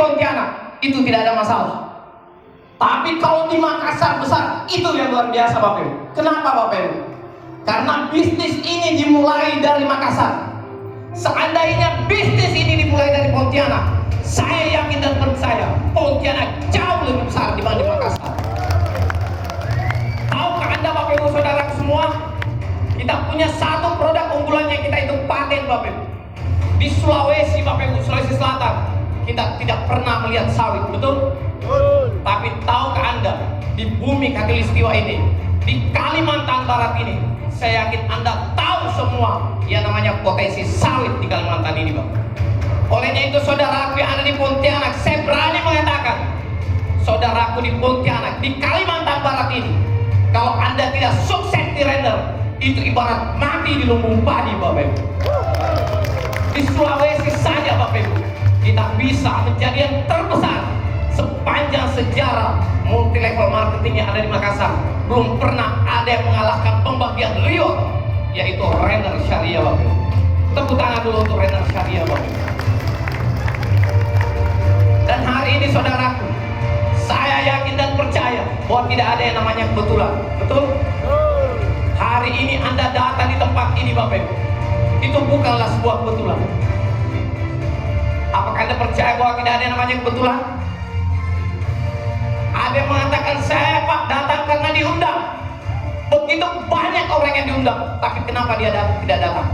Pontianak itu tidak ada masalah. Tapi kalau di Makassar besar, itu yang luar biasa Bapak Ibu. Kenapa Bapak Ibu? Karena bisnis ini dimulai dari Makassar. Seandainya bisnis ini dimulai dari Pontianak, saya yakin dan percaya Pontianak jauh lebih besar dibanding Makassar. Tahukah Anda Bapak Ibu Saudara semua, kita punya satu produk unggulan yang kita itu paten Bapak Ibu. Di Sulawesi Bapak Ibu, Sulawesi Selatan, kita tidak pernah melihat sawit, betul? Tapi tahukah Anda, di bumi Khatulistiwa ini, di Kalimantan Barat ini, saya yakin Anda tahu semua yang namanya potensi sawit di Kalimantan ini Bapak. Olehnya itu saudaraku yang ada di Pontianak, saya berani mengatakan, saudaraku di Pontianak, di Kalimantan Barat ini, kalau Anda tidak sukses di render, itu ibarat mati di lumbung padi Bapak Ibu. Di Sulawesi saja Bapak Ibu, kita bisa menjadi yang terbesar sepanjang sejarah multi level marketing yang ada di Makassar. Belum pernah ada yang mengalahkan pembagian liur, yaitu Renner Syariah Bapak Ibu. Tepuk tangan dulu untuk Renner Syariah Bapak Ibu. Dan hari ini saudaraku, saya yakin dan percaya bahwa tidak ada yang namanya kebetulan, betul? Hari ini Anda datang di tempat ini Bapak Ibu, itu bukanlah sebuah kebetulan. Apakah Anda percaya bahwa tidak ada yang namanya kebetulan? Ada yang mengatakan, saya Pak datang karena diundang. Begitu banyak orang yang diundang, tapi kenapa dia tidak datang?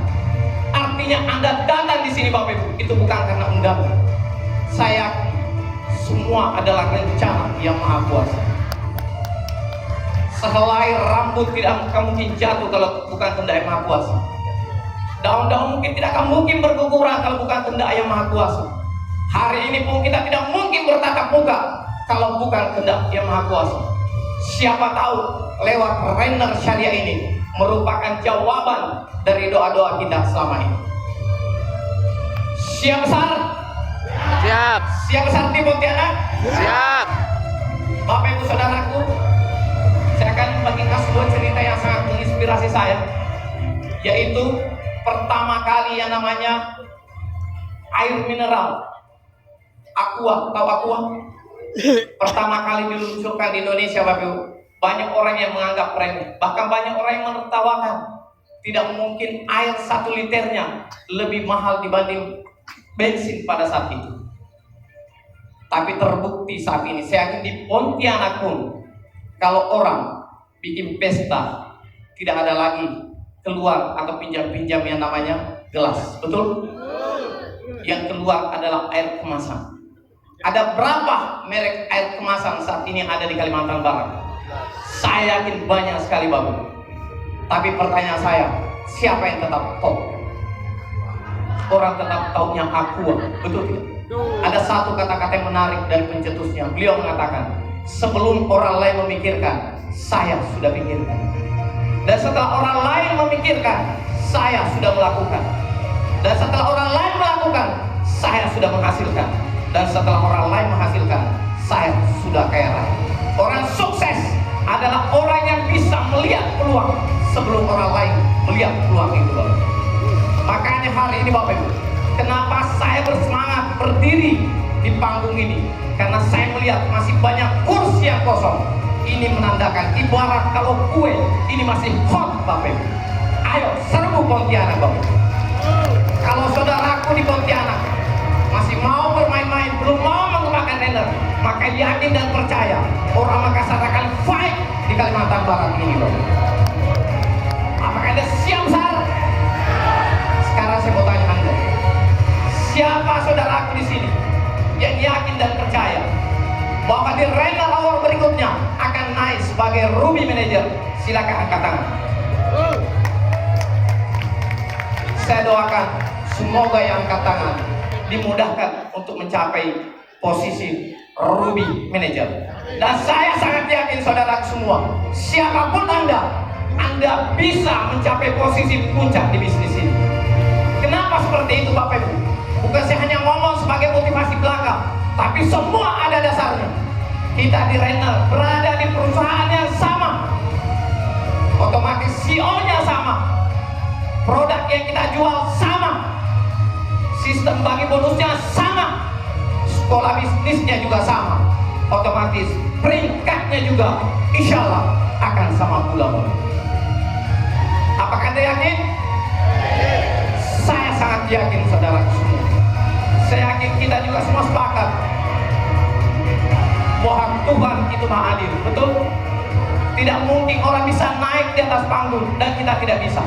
Artinya Anda datang di sini Bapak Ibu, itu bukan karena undangan. Saya semua adalah rencana yang maha kuasa. Sehelai rambut tidak akan mungkin jatuh kalau bukan kehendak yang maha kuasa. Daun-daun mungkin tidak akan mungkin berguguran kalau bukan kehendak yang maha kuasa. Hari ini pun kita tidak mungkin bertatap muka kalau bukan kehendak yang maha kuasa. Siapa tahu lewat Renner Syariah ini merupakan jawaban dari doa-doa kita selama ini. Siap besar? Siap. Siap besar di Pontianak? Siap. Bapak Ibu Saudaraku, saya akan bagikan sebuah cerita yang sangat menginspirasi saya, yaitu pertama kali yang namanya air mineral Aqua. Tahu Aqua? Pertama kali diluncurkan di Indonesia Bapak Ibu, banyak orang yang menganggap remeh, bahkan banyak orang yang menertawakan. Tidak mungkin air 1 liternya lebih mahal dibanding bensin pada saat itu. Tapi terbukti saat ini, saya yakin di Pontianak pun, kalau orang bikin pesta, tidak ada lagi keluar atau pinjam-pinjam yang namanya gelas, betul? Yang keluar adalah air kemasan. Ada berapa merek air kemasan saat ini yang ada di Kalimantan Barat? Saya yakin banyak sekali Bapak. Tapi pertanyaan saya, siapa yang tetap top? Orang tetap taunya Aqua, betul tidak? Ada satu kata-kata yang menarik dari pencetusnya. Beliau mengatakan, sebelum orang lain memikirkan, saya sudah pikirkan. Dan setelah orang lain memikirkan, saya sudah melakukan. Dan setelah orang lain melakukan, saya sudah menghasilkan. Dan setelah orang lain menghasilkan, saya sudah kaya raya. Orang sukses adalah orang yang bisa melihat peluang sebelum orang lain melihat peluang itu. Makanya hari ini Bapak Ibu, kenapa saya bersemangat berdiri di panggung ini? Karena saya melihat masih banyak kursi yang kosong. Ini menandakan ibarat kalau kue ini masih hot Bapak Ibu. Ayo serbu Pontianak Bapak Ibu. Kalau saudaraku di Pontianak masih mau bermain-main, belum mau menggunakan render, maka yakin dan percaya orang Makassar akan fight di Kalimantan Barat ini Bapak. Apakah Anda siap besar? Sekarang saya mau tanya Anda, siapa saudaraku di sini yang yakin dan percaya bahwa di Renner Award berikutnya akan naik sebagai Ruby Manager? Silakan angkat tangan. Saya doakan semoga yang angkat tangan dimudahkan untuk mencapai posisi Ruby Manager. Dan saya sangat yakin saudara semua, siapapun Anda bisa mencapai posisi puncak di bisnis ini. Kenapa seperti itu Bapak Ibu? Bukan saya hanya ngomong sebagai motivasi belaka, tapi semua ada dasarnya. Kita di Renner berada di perusahaan yang sama, otomatis CEO-nya sama, produk yang kita jual sama, sistem bagi bonusnya sama, sekolah bisnisnya juga sama, otomatis peringkatnya juga insya Allah akan sama pula. Apakah Anda yakin? Saya sangat yakin, saudara semua. Saya yakin kita juga semua sepakat bahwa Tuhan itu Maha Adil, betul? Tidak mungkin orang bisa naik di atas panggung dan kita tidak bisa.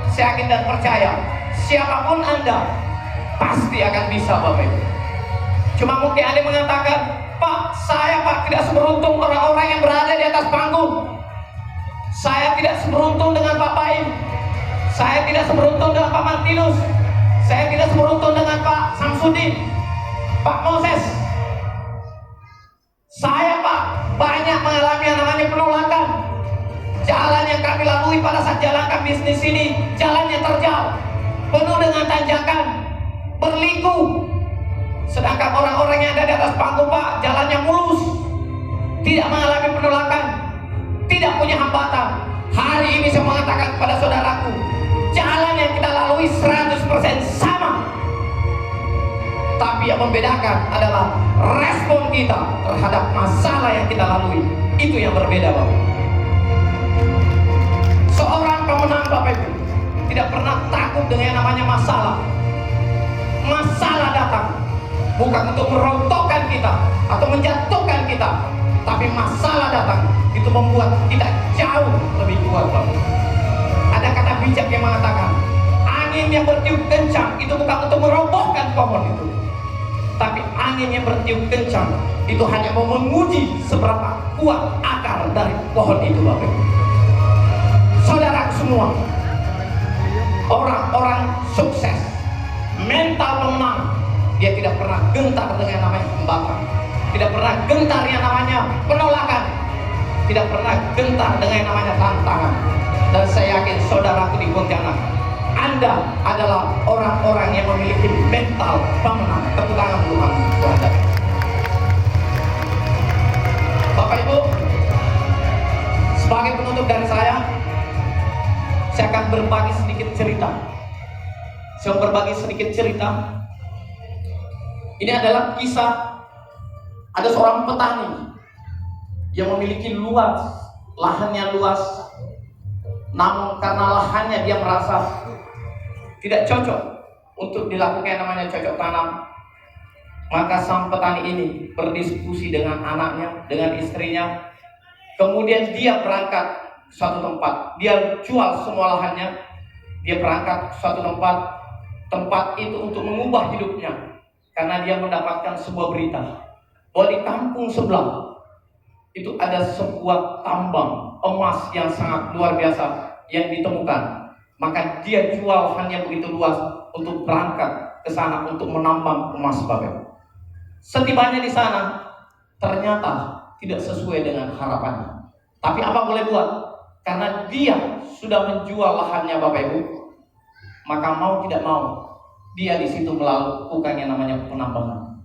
Saya yakin dan percaya siapapun Anda pasti akan bisa, Bapak Ibu. Cuma mungkin ada yang mengatakan, Pak, saya tidak seberuntung orang-orang yang berada di atas panggung. Saya tidak seberuntung dengan Pak Baim. Saya tidak seberuntung dengan Pak Martinus. Saya tidak seberuntung dengan Pak Samsudin, Pak Moses. Saya, Pak, banyak mengalami yang namanya penolakan. Jalan yang kami lalui pada saat jalankan bisnis ini, jalannya terjal, penuh dengan tanjakan, berliku. Sedangkan orang-orang yang ada di atas panggung, Pak, jalannya mulus, tidak mengalami penolakan, tidak punya hambatan. Hari ini saya mengatakan kepada saudaraku, jalan yang kita lalui 100% sama. Tapi yang membedakan adalah respon kita terhadap masalah yang kita lalui. Itu yang berbeda, Bapak. Seorang pemenang, Bapak Ibu, tidak pernah takut dengan yang namanya masalah. Masalah datang bukan untuk merontokkan kita atau menjatuhkan kita, tapi masalah datang itu membuat kita jauh lebih kuat, Bapak. Ada kata bijak yang mengatakan, angin yang bertiup kencang itu bukan untuk merobohkan pohon itu, tapi angin yang bertiup kencang itu hanya mau menguji seberapa kuat akar dari pohon itu, Bapak. Saudara semua, orang-orang sukses, mental pemenang, dia tidak pernah gentar dengan yang namanya hambatan, tidak pernah gentar yang namanya penolakan, tidak pernah gentar dengan yang namanya tantangan. Dan saya yakin saudaraku di Pontianak, Anda adalah orang-orang yang memiliki mental pemenang. Tepuk tangan Tuhan untuk Anda. Bapak Ibu, sebagai penutup dari saya akan berbagi sedikit cerita. Saya berbagi sedikit cerita. Ini adalah kisah ada seorang petani yang memiliki luas, lahannya luas, namun karena lahannya dia merasa tidak cocok untuk dilakukan namanya cocok tanam, maka sang petani ini berdiskusi dengan anaknya, dengan istrinya. Kemudian dia berangkat ke suatu tempat, dia jual semua lahannya, dia berangkat ke suatu tempat itu untuk mengubah hidupnya, karena dia mendapatkan sebuah berita bahwa di kampung sebelah itu ada sebuah tambang emas yang sangat luar biasa yang ditemukan. Maka dia jual lahannya begitu luas untuk berangkat ke sana untuk menambang emas, Bapak. Setibanya di sana ternyata tidak sesuai dengan harapannya. Tapi apa boleh buat? Karena dia sudah menjual lahannya, Bapak Ibu, maka mau tidak mau dia di situ melakukan yang namanya penambangan.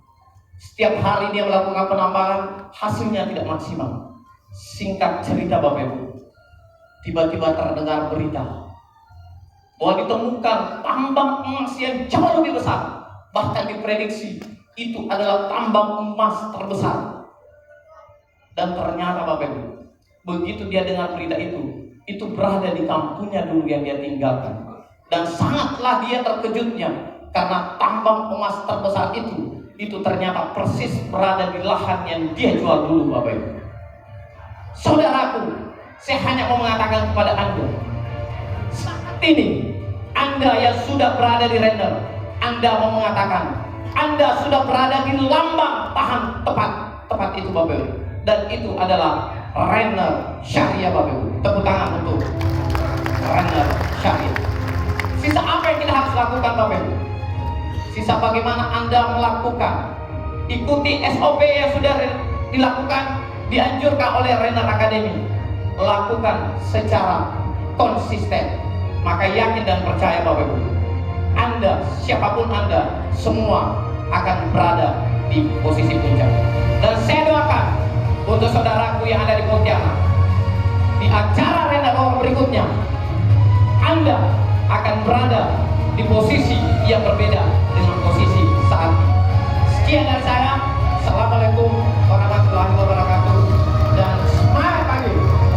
Setiap hari dia melakukan penambangan, hasilnya tidak maksimal. Singkat cerita, Bapak Ibu, tiba-tiba terdengar berita bahwa ditemukan tambang emas yang jauh lebih besar. Bahkan diprediksi itu adalah tambang emas terbesar. Dan ternyata, Bapak Ibu, begitu dia dengar berita itu berada di kampungnya dulu yang dia tinggalkan. Dan sangatlah dia terkejutnya karena tambang emas terbesar itu ternyata persis berada di lahan yang dia jual dulu, Bapak Ibu. Saudaraku, saya hanya mau mengatakan kepada Anda, saat ini Anda yang sudah berada di render, Anda mau mengatakan Anda sudah berada di lambang tahan tepat itu, Bapak Ibu. Dan itu adalah Renner Syariah, Bapak Ibu. Tepuk tangan untuk Renner Syariah. Sisa apa yang kita harus lakukan, Bapak Ibu? Sisa bagaimana Anda melakukan, ikuti SOP yang sudah dilakukan, dianjurkan oleh Renner Academy. Lakukan secara konsisten. Maka yakin dan percaya, Bapak Ibu, Anda, siapapun Anda, semua akan berada di posisi puncak. Dan saya doakan untuk saudaraku yang ada di Pontianak, di acara Renner berikutnya, Anda akan berada di posisi yang berbeda dengan posisi saat ini. Sekian dari saya. Assalamualaikum warahmatullahi wabarakatuh. Dan semangat pagi.